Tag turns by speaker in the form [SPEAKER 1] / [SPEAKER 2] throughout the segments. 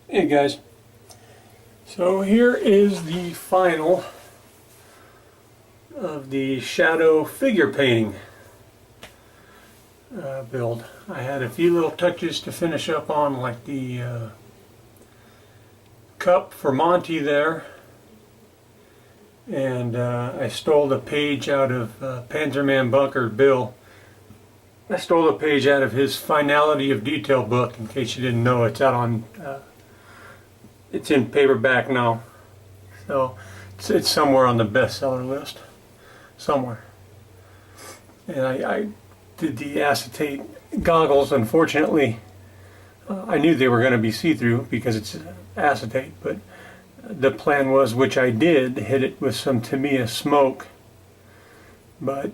[SPEAKER 1] Hey guys, so here is the final of the shadow figure painting build. I had a few little touches to finish up on, like the cup for Monty there, and I stole the page out of Panzerman Bunker Bill. I stole a page out of his Finality of Detail book. In case you didn't know, it's out on it's in paperback now, so it's somewhere on the bestseller list, somewhere. And I did the acetate goggles. Unfortunately, I knew they were going to be see-through because it's acetate, but the plan was, which I did, hit it with some Tamiya smoke. But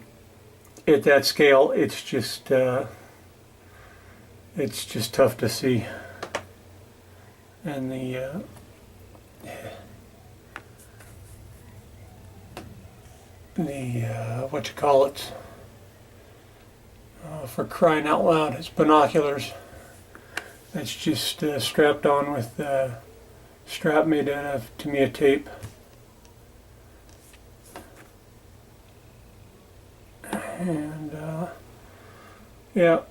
[SPEAKER 1] at that scale, it's just tough to see. And the what you call it, for crying out loud, it's binoculars. That's just strapped on with strap made out of Tamiya tape. And yeah,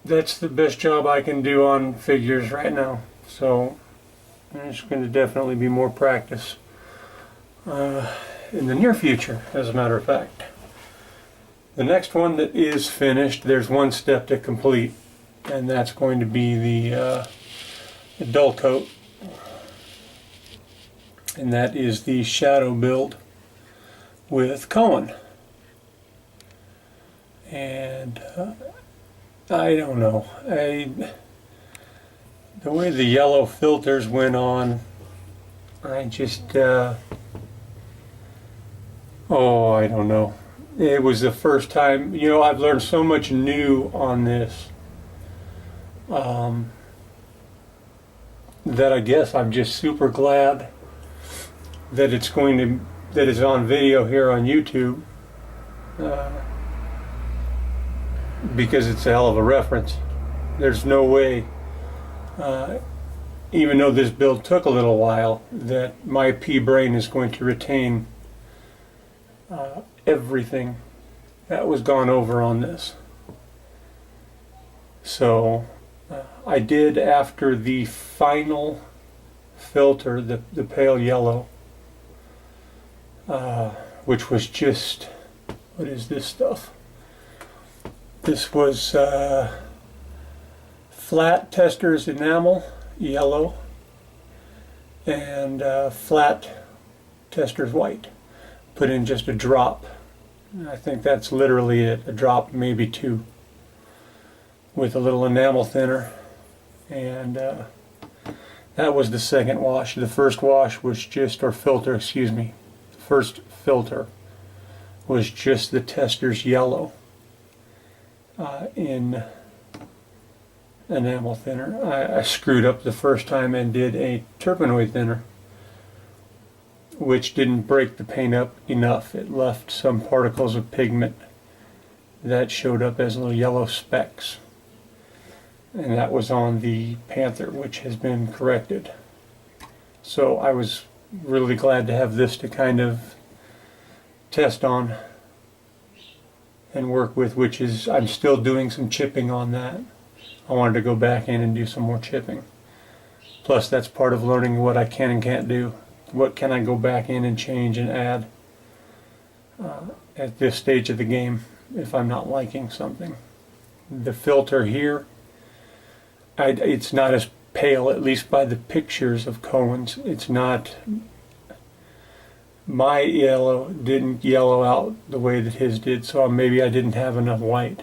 [SPEAKER 1] that's the best job I can do on figures right now. So there's going to definitely be more practice in the near future, as a matter of fact. The next one that is finished, there's one step to complete, and that's going to be the dull coat. And that is the shadow build with Cohen. And I don't know. The way the yellow filters went on, I just, I don't know. It was the first time, I've learned so much new on this, that I guess I'm just super glad that it's on video here on YouTube, because it's a hell of a reference. There's no way, even though this build took a little while, that my pea-brain is going to retain everything that was gone over on this. So I did, after the final filter, the pale yellow, which was just, what is this stuff? This was flat Testors enamel yellow and flat Testors white. Put in just a drop. I think that's literally it, a drop, maybe two, with a little enamel thinner. And that was the second wash. The first wash was just, or filter, excuse me, the first filter was just the Testors yellow in enamel thinner. I screwed up the first time and did a Turpenoid thinner, which didn't break the paint up enough. It left some particles of pigment that showed up as little yellow specks. And that was on the Panther, which has been corrected. So I was really glad to have this to kind of test on and work with, which is, I'm still doing some chipping on that. I wanted to go back in and do some more chipping. Plus, that's part of learning what I can and can't do. What can I go back in and change and add at this stage of the game if I'm not liking something. The filter here, it's not as pale, at least by the pictures of Cohen's. It's not, my yellow didn't yellow out the way that his did, so maybe I didn't have enough white.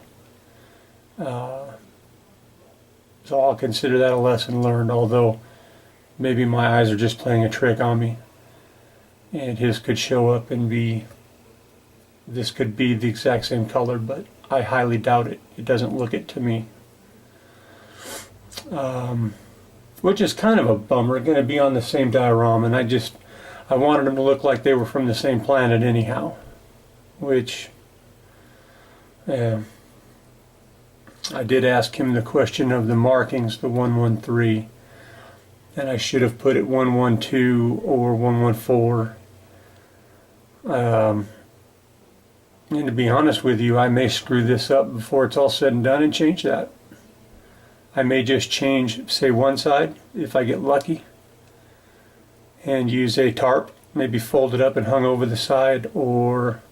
[SPEAKER 1] So I'll consider that a lesson learned, although maybe my eyes are just playing a trick on me, and his could show up and be, this could be the exact same color, but I highly doubt it. It doesn't look it to me. Which is kind of a bummer. It's going to be on the same diorama, and I wanted them to look like they were from the same planet anyhow, which I did ask him the question of the markings, the 113. and I should have put it 112 or 114. And to be honest with you, I may screw this up before it's all said and done and change that. I may just change, say, one side if I get lucky, and use a tarp, maybe fold it up and hung over the side, or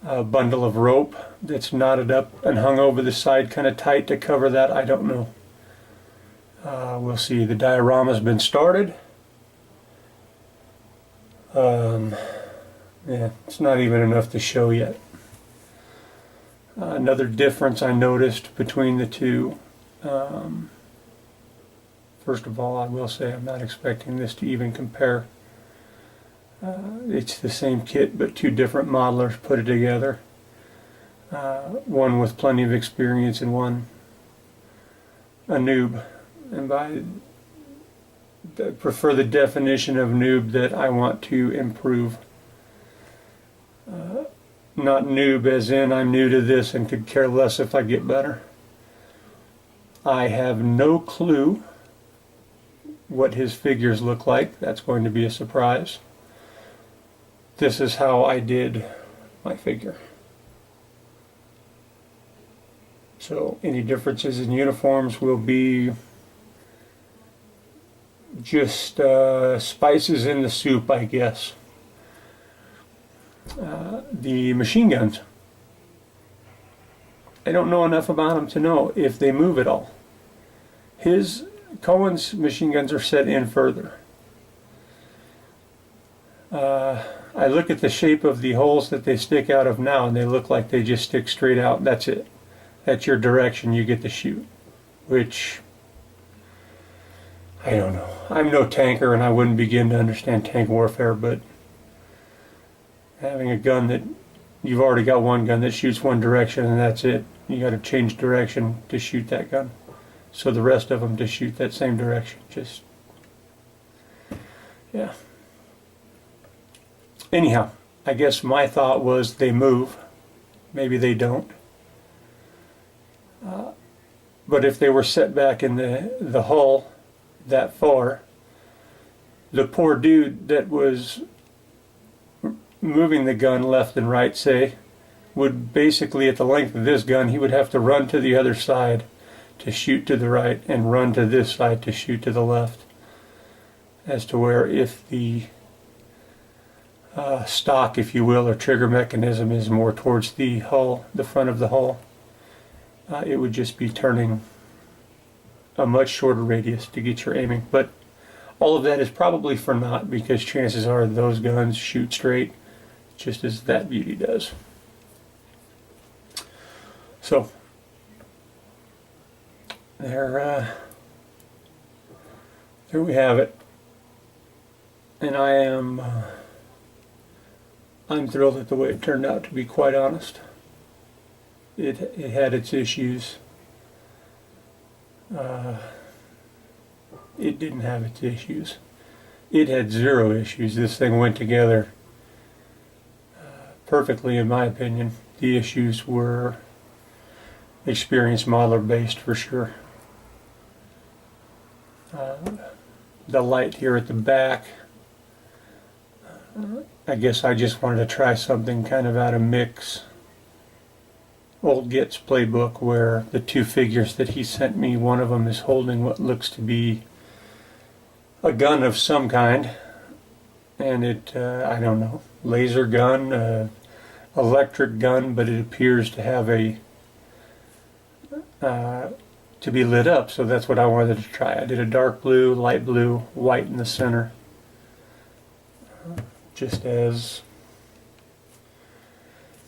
[SPEAKER 1] a bundle of rope that's knotted up and hung over the side kind of tight to cover that. I don't know. We'll see. The diorama's been started. Yeah, it's not even enough to show yet. Another difference I noticed between the two. First of all, I will say I'm not expecting this to even compare. It's the same kit, but two different modelers put it together. One with plenty of experience and one a noob. And I prefer the definition of noob that I want to improve. Not noob as in I'm new to this and could care less if I get better. I have no clue what his figures look like. That's going to be a surprise. This is how I did my figure. So any differences in uniforms will be just spices in the soup, I guess. The machine guns, I don't know enough about them to know if they move at all. Cohen's machine guns are set in further. I look at the shape of the holes that they stick out of now, and they look like they just stick straight out. That's it. That's your direction you get to shoot. Which, I don't know. I'm no tanker, and I wouldn't begin to understand tank warfare, but having a gun that you've already got one gun that shoots one direction and that's it. You got to change direction to shoot that gun. So the rest of them to shoot that same direction. Just, yeah. Anyhow, I guess my thought was they move. Maybe they don't. But if they were set back in the hull that far, the poor dude that was moving the gun left and right, say, would basically, at the length of this gun, he would have to run to the other side to shoot to the right and run to this side to shoot to the left. As to where if the stock, if you will, or trigger mechanism is more towards the hull, the front of the hull, it would just be turning a much shorter radius to get your aiming. But all of that is probably for naught, because chances are those guns shoot straight just as that beauty does. So there we have it, and I'm thrilled at the way it turned out, to be quite honest. It had its issues. It didn't have its issues. It had zero issues. This thing went together perfectly, in my opinion. The issues were experienced modeler based for sure. The light here at the back, I guess I just wanted to try something kind of out of mix Old Git's playbook, where the two figures that he sent me, one of them is holding what looks to be a gun of some kind, and I don't know, laser gun, electric gun, but it appears to have to be lit up, so that's what I wanted to try. I did a dark blue, light blue, white in the center, just as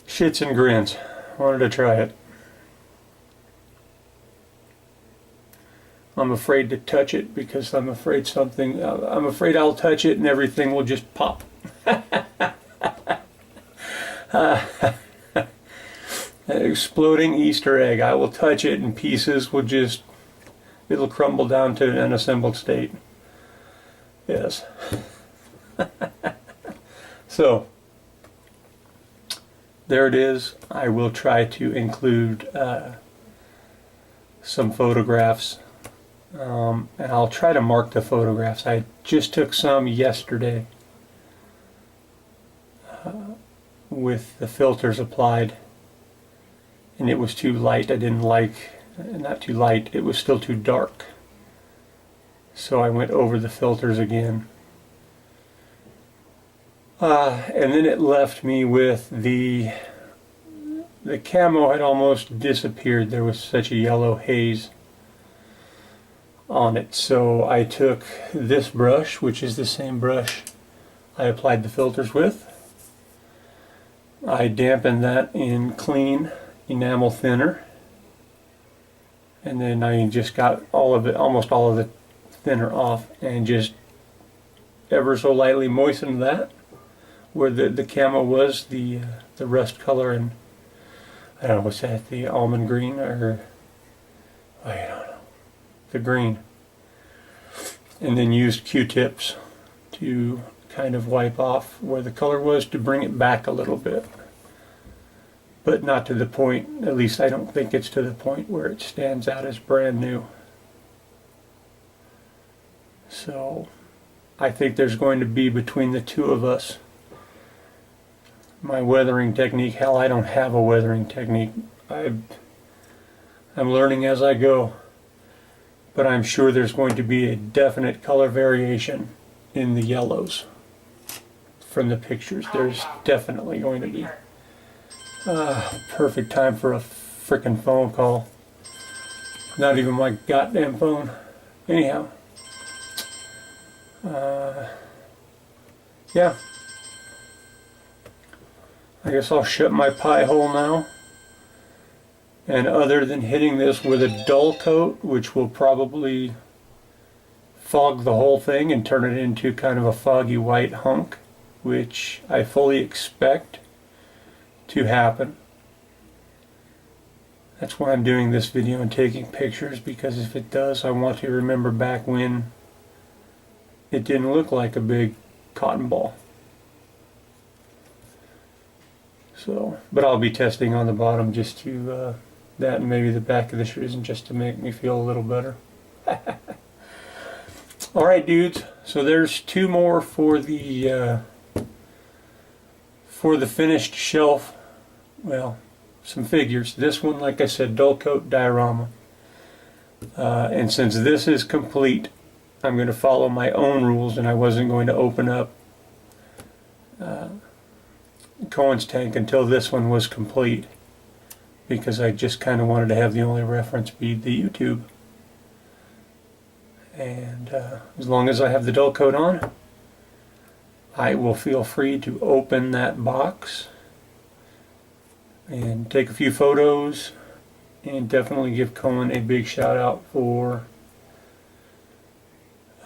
[SPEAKER 1] shits and grins. Wanted to try it. I'm afraid to touch it because I'm afraid I'll touch it and everything will just pop. An exploding Easter egg. I will touch it and pieces it'll crumble down to an unassembled state. Yes. So, there it is. I will try to include some photographs And I'll try to mark the photographs. I just took some yesterday with the filters applied, and it was too light. I didn't like, not too light, it was still too dark. So I went over the filters again. And then it left me with the camo had almost disappeared. There was such a yellow haze on it. So I took this brush, which is the same brush I applied the filters with. I dampened that in clean enamel thinner, and then I just got all of it, almost all of the thinner off, and just ever so lightly moistened that where the camo was, the rust color, and I don't know what's that, the almond green, or I don't know, the green, and then used Q-tips to kind of wipe off where the color was to bring it back a little bit, but not to the point, at least I don't think it's to the point where it stands out as brand new. So I think there's going to be, between the two of us, my weathering technique. Hell, I don't have a weathering technique. I'm learning as I go, but I'm sure there's going to be a definite color variation in the yellows from the pictures. There's definitely going to be. Perfect time for a frickin' phone call. Not even my goddamn phone. Anyhow. Yeah. I guess I'll shut my pie hole now. And other than hitting this with a dull coat, which will probably fog the whole thing and turn it into kind of a foggy white hunk, which I fully expect to happen. That's why I'm doing this video and taking pictures, because if it does, I want to remember back when it didn't look like a big cotton ball. So, but I'll be testing on the bottom just to, that and maybe the back of the shoes, and just to make me feel a little better. Alright dudes, so there's two more for the finished shelf. Well, some figures. This one, like I said, dull coat diorama. And since this is complete, I'm going to follow my own rules, and I wasn't going to open up Cohen's tank until this one was complete, because I just kind of wanted to have the only reference be the YouTube. And as long as I have the dull coat on, I will feel free to open that box and take a few photos, and definitely give Cohen a big shout out for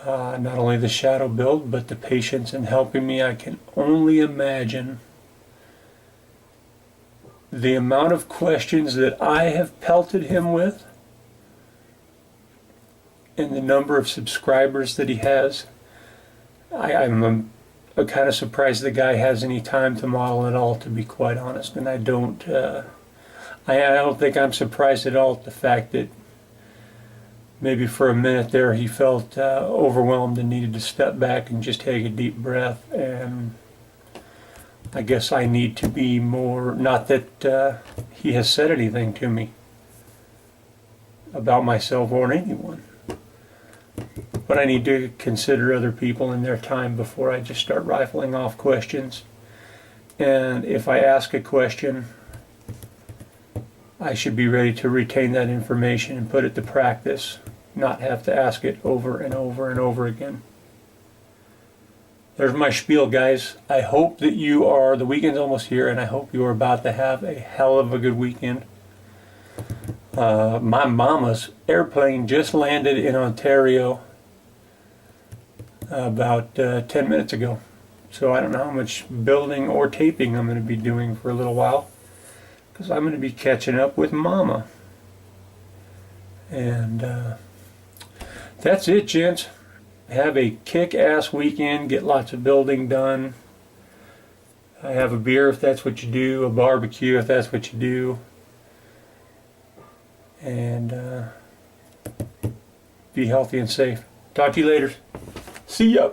[SPEAKER 1] not only the shadow build, but the patience in helping me. I can only imagine the amount of questions that I have pelted him with, and the number of subscribers that he has. I'm kind of surprised the guy has any time to model at all, to be quite honest. And I don't think I'm surprised at all at the fact that maybe for a minute there he felt overwhelmed and needed to step back and just take a deep breath. And I guess I need to be more, not that he has said anything to me about myself or anyone, but I need to consider other people and their time before I just start rifling off questions. And if I ask a question, I should be ready to retain that information and put it to practice, not have to ask it over and over and over again. There's my spiel, guys. I hope that you are, the weekend's almost here, and I hope you are about to have a hell of a good weekend. My mama's airplane just landed in Ontario about 10 minutes ago. So I don't know how much building or taping I'm going to be doing for a little while, because I'm going to be catching up with Mama. And that's it, gents. Have a kick-ass weekend. Get lots of building done. Have a beer if that's what you do. A barbecue if that's what you do. And Be healthy and safe. Talk to you later. See ya.